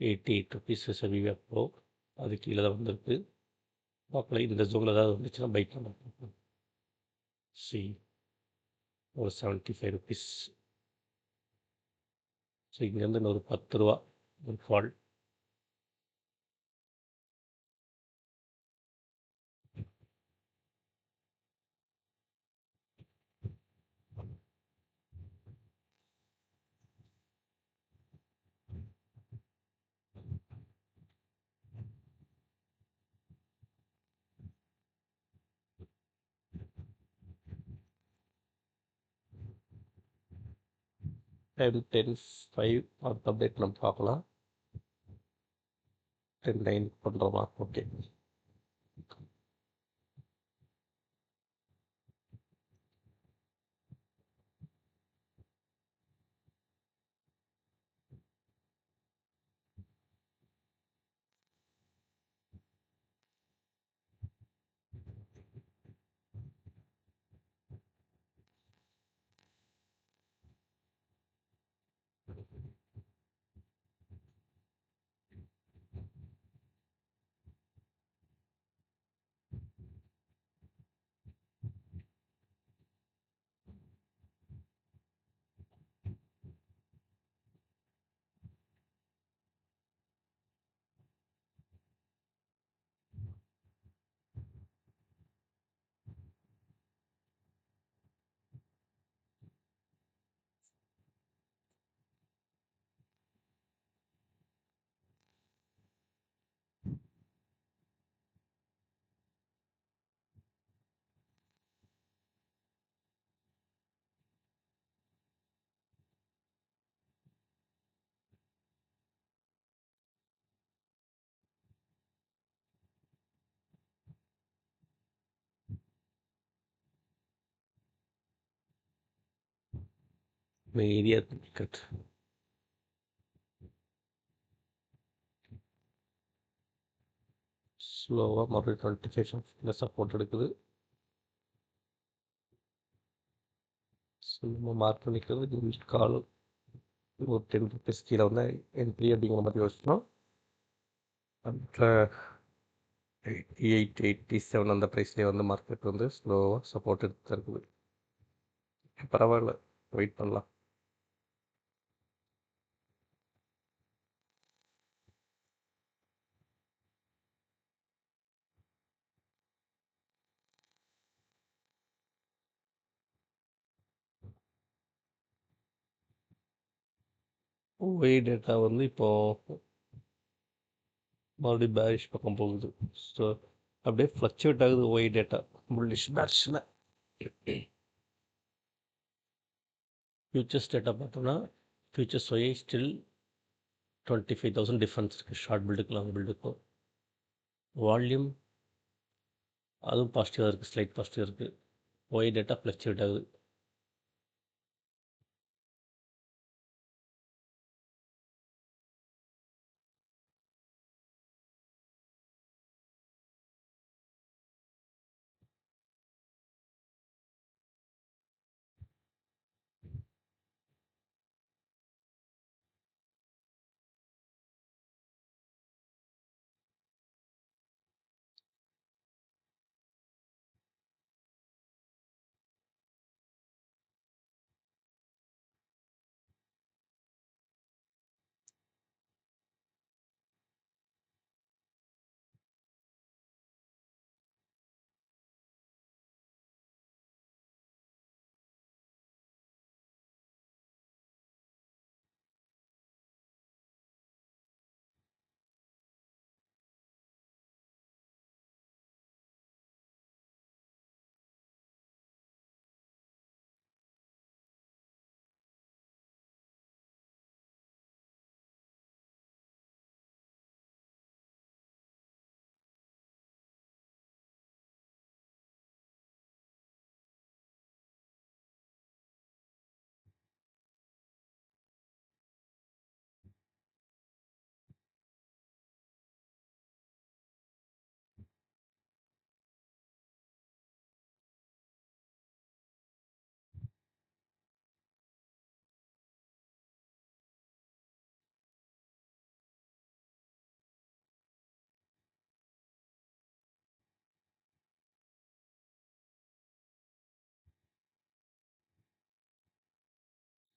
88 ருபீஸ் விவா ப்ரோ, அது கீழே தான் வந்திருக்கு. பார்க்கலாம், இந்த ஜோனில் ஏதாவது வந்துச்சுன்னா பை பண்ணலாம். சி ஒரு 75 ருபீஸ். ஸோ இங்கேருந்து இன்னொரு 10 ரூபா ஒரு ஃபால். 10:10:5 அடுத்த அப்டேட் நம்ம பார்க்கலாம். 10:9 பண்ணுறோமா? ஓகே. மீடியா டிக்கெட் ஸ்லோவாக மறுபடியும் 25 சப்போர்ட் எடுக்குது. ஸோ நம்ம மார்க் பண்ணிக்கிறது மிட் கால் ஒரு 10 ருபீஸ் கீழே வந்து என்ட்ரி அப்படிங்கிற மாதிரி யோசிச்சோம். அடுத்த 88, 87 அந்த ப்ரைஸ்லேயே வந்து மார்க்கெட் வந்து ஸ்லோவாக சப்போர்ட் எடுத்து தான் இருக்குது. பரவாயில்ல, வெயிட் பண்ணலாம். ஒய் டேட்டா வந்து இப்போது மறுபடியும் பேரிஷ் பக்கம் போகுது. ஸோ அப்படியே ஃப்ளக்சுவேட் ஆகுது ஒய் டேட்டா புல்லிஷ் பேரிஷில். ஃபியூச்சர்ஸ் டேட்டா பார்த்தோம்னா ஃபியூச்சர்ஸ் ஒய் ஸ்டில் 25,000 டிஃப்ரென்ஸ் இருக்குது ஷார்ட் பில்டுக்கு லாங் பில்டுக்கும். வால்யூம் அதுவும் பாசிட்டிவாக இருக்குது, ஸ்லைட் பாசிட்டிவாக இருக்குது. ஒய் டேட்டா ஃப்ளக்சுவேட் ஆகுது.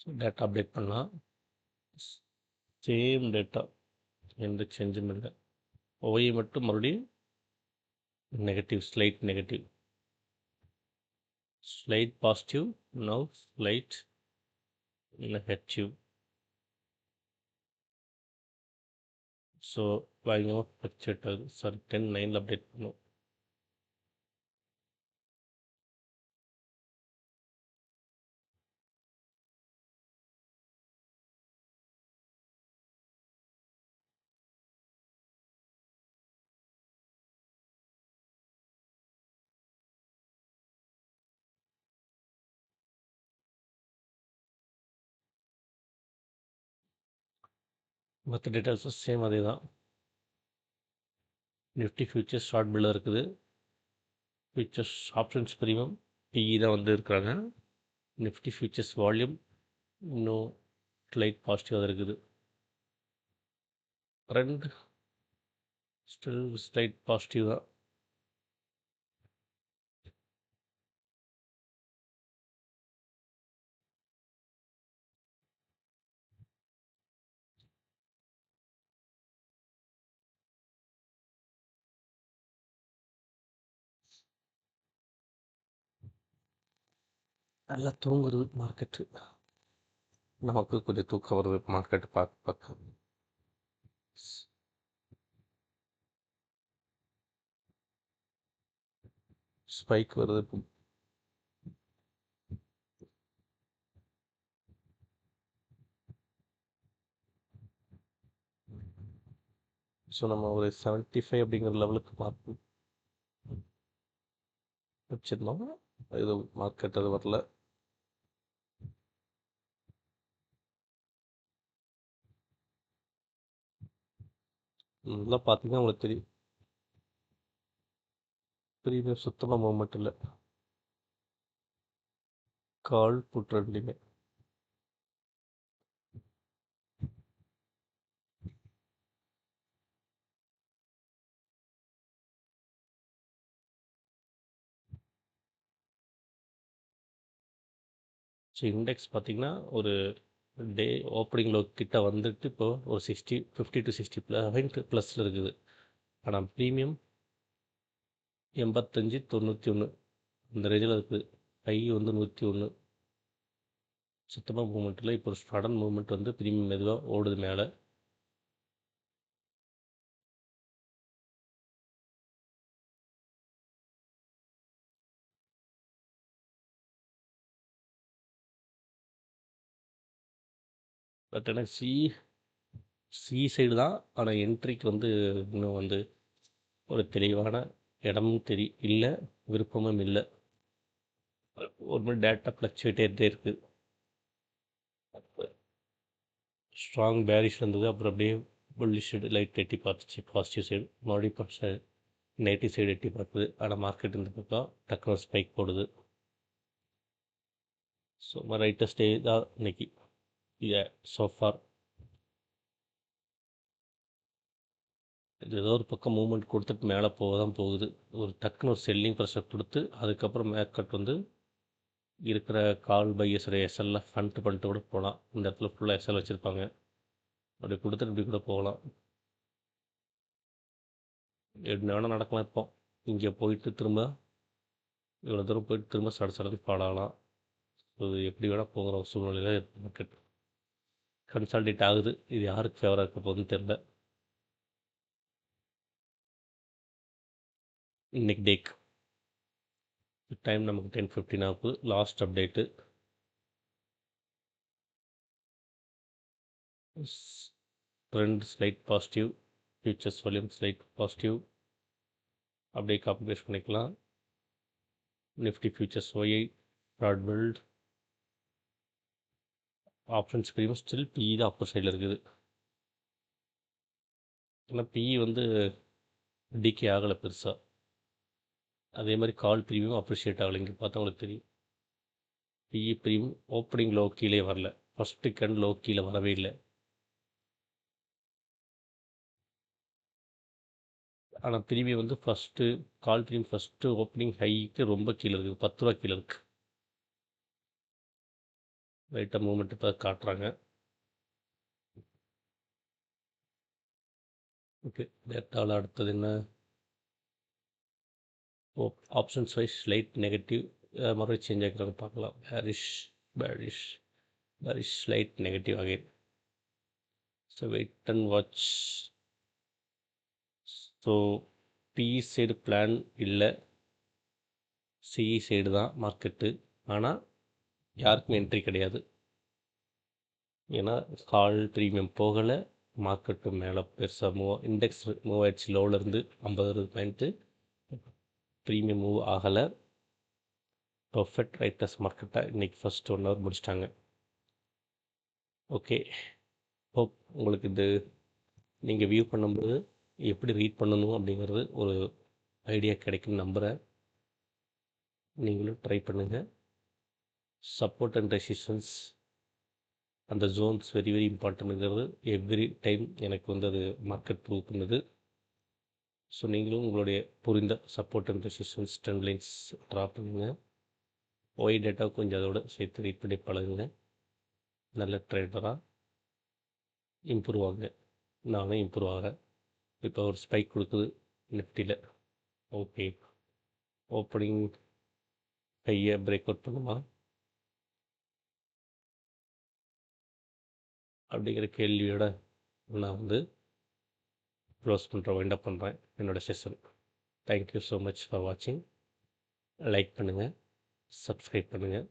ஸோ டேட்டா அப்டேட் பண்ணலாம். சேம் டேட்டா, எந்த சேஞ்சும் இல்லை. ஒய் மட்டும் மறுபடியும் negative, slight negative, slight positive, now slight negative. So பயங்கரமாக ஃப்ளக்சுவேட் ஆகுது. சாரி, 10:9 அப்டேட் பண்ணும். மற்ற டீட்டெயில்ஸும் சேம் அதே தான். நிஃப்டி ஃபியூச்சர்ஸ் ஷார்ட் பில்லில் இருக்குது. ஃபியூச்சர்ஸ் ஆப்ஷன்ஸ் ப்ரீமியம் பிஇ தான் வந்து இருக்கிறாங்க. நிஃப்டி ஃபியூச்சர்ஸ் வால்யூம் இன்னும் ஸ்லைட் பாசிட்டிவாக இருக்குது. ட்ரெண்ட் ஸ்டில் ஸ்லைட் பாசிட்டிவ் தான். நல்லா தூங்குறது மார்க்கெட்டு. நமக்கு கொஞ்சம் தூக்கம் வருது மார்க்கெட்டு பார்க்க பார்க்க. ஸ்பைக் வருது. ஸோ நம்ம ஒரு 75 அப்படிங்கிற லெவலுக்கு மார்க் வச்சிருந்தோம். இது மார்க்கெட் அது வரல. நல்லா பார்த்தீங்கன்னா உங்களுக்கு தெரியும், ப்ரீமியம் சுத்தமாக மூவ்மெண்ட் இல்லை. கால் புட் ரெண்டுமே ஸோ இண்டெக்ஸ் பார்த்திங்கன்னா ஒரு டே ஓப்பனிங் லோ கிட்ட வந்துட்டு இப்போ ஒரு 50 to 60 +ஸில் இருக்குது. ஆனால் ப்ரீமியம் 85 91 இந்த ரேஞ்சில் இருக்குது. ஹை வந்து 101. சுத்தமாக மூவ்மெண்ட் இல்லை. இப்போ ஒரு சடன் மூவ்மெண்ட் வந்து ப்ரீமியம் மெதுவாக ஓடுது மேலே. பட் எனக்கு சி சைடு தான். ஆனால் என்ட்ரிக்கு வந்து இன்னும் வந்து ஒரு தெளிவான இடமும் இல்லை, விருப்பமும் இல்லை. ஒரு மாதிரி டேட்டா ஃப்ளக்சுவேட்டே இருக்குது. ஸ்ட்ராங் பேரிஷ் இருந்தது, அப்புறம் அப்படியே புல்லிஷ் சைடு லைட் எட்டி பார்த்துச்சு. பாசிட்டிவ் சைடு மறுபடியும் நெகட்டிவ் சைடு எட்டி பார்க்குது. ஆனால் மார்க்கெட் இந்த பக்கம் டக்குனு ஸ்பைக் போடுது. ஸோ ரைட்டஸ்ட் டே தான் இன்னைக்கு சோஃபார். இது ஏதோ ஒரு பக்கம் மூவ்மெண்ட் கொடுத்துட்டு மேலே போக தான் போகுது. ஒரு டக்குன்னு ஒரு செல்லிங் ப்ரெஷர் கொடுத்து அதுக்கப்புறம் மார்க்கெட் வந்து இருக்கிற கால் பையஸோட எஸ்எல்லாம் ஃபண்ட் பண்ணிட்டு கூட போகலாம். இந்த இடத்துல ஃபுல்லாக எஸ்எல் வச்சுருப்பாங்க, அப்படி கொடுத்துட்டு இப்படி கூட போகலாம். என்ன வேணால் நடக்கலாம். இப்போ இங்கே போயிட்டு திரும்ப இவ்வளோ தூரம் போயிட்டு திரும்ப சடன்னு பாடலாம். இது எப்படி வேணால் போகிற சூழ்நிலையில் மார்க்கெட் கன்சால்டேட் ஆகுது. இது யாருக்கு ஃபேவராக இருக்க போகுதுன்னு தெரில. இன்னைக்கு டேக் டைம் நமக்கு 10:15 ஆகுது. Last update trend slight positive, futures volume slight positive. அப்படியே காப்பி பேஸ்ட் பண்ணிக்கலாம். Nifty futures OI broad build options premium still PE தான் அப்பர் சைடில் இருக்குது. ஆனால் பிஇ வந்து டிகே ஆகலை பெருசாக. அதே மாதிரி கால் ப்ரீமியம் அப்ரிஷியேட் ஆகலை. இங்கே பார்த்தா உங்களுக்கு தெரியும், பிஇ ப்ரீமியம் ஓப்பனிங் லோ கீழே வரல, ஃபஸ்ட்டு கேண்ட் லோ கீழே வரவே இல்லை. ஆனால் ப்ரீமியம் வந்து கால் ப்ரீமியம் ஃபஸ்ட்டு ஓப்பனிங் ஹைக்கு ரொம்ப கீழே இருக்குது, 10 ரூபா கீழே இருக்குது. லைட்டாக மூவ்மெண்ட் இப்போ காட்டுறாங்க. ஓகே, டேட்டாவில் அடுத்தது என்ன? ஆப்ஷன்ஸ் வைஸ் லைட் நெகட்டிவ், மறுபடியும் சேஞ்ச் ஆகிக்கிறாங்க பார்க்கலாம். Bearish light negative again. So wait and watch. So PE side plan இல்லை, சிஇ சைடு தான் மார்க்கெட்டு. ஆனால் யாருக்கும் என்ட்ரி கிடையாது. ஏன்னா கால் ப்ரீமியம் போகலை, மார்க்கெட்டு மேலே பெருசாக இண்டெக்ஸ் மூவ் ஆயிடுச்சு. லோவிலேருந்து 50-60 பாயிண்ட்டு. ப்ரீமியம் மூவ் ஆகலை. பர்ஃபெக்ட் ரைட்டர்ஸ் மார்க்கெட்டாக இன்றைக்கி ஃபஸ்ட் 1 ஹவர் முடிச்சிட்டாங்க. ஓகே, ஹோப் உங்களுக்கு இது நீங்கள் வியூ பண்ணும்போது எப்படி ரீட் பண்ணணும் அப்படிங்கிறது ஒரு ஐடியா கிடைக்கும்னு நம்புகிறேன். நீங்களும் ட்ரை பண்ணுங்கள். சப்போர்ட் அண்ட் ரெசிஸ்டன்ஸ் அந்த ஜோன்ஸ் வெரி வெரி இம்பார்ட்டன்ட்ங்கிறது எவ்ரி டைம் எனக்கு அது மார்க்கெட் ப்ரூவ் பண்ணுது. ஸோ நீங்களும் உங்களுடைய புரிந்த support and resistance trend lines draw பண்ணுங்கள். ஒய் டேட்டா கொஞ்சம் அதோட சேர்த்து ரீட் பண்ணி பழகுங்க. நல்ல ட்ரேடராக இம்ப்ரூவ் ஆகுங்க. நானும் இம்ப்ரூவ் ஆகிறேன். இப்போ ஒரு ஸ்பைக் கொடுக்குது நிஃப்டியில். ஓகே, ஓப்பனிங் கையை பிரேக் அவுட் பண்ணுமா அப்படிங்கிற கேள்வியோட நான் க்ளோஸ் பண்ணுறேன், வைண்ட் அப் பண்ணுறேன் என்னோடய session. Thank you so much for வாட்சிங். லைக் பண்ணுங்கள், சப்ஸ்கிரைப் பண்ணுங்கள்.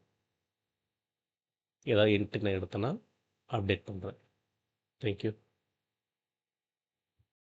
ஏதாவது இன்ட்டு நான் எடுத்தேன்னா அப்டேட் பண்ணுறேன். தேங்க்யூ.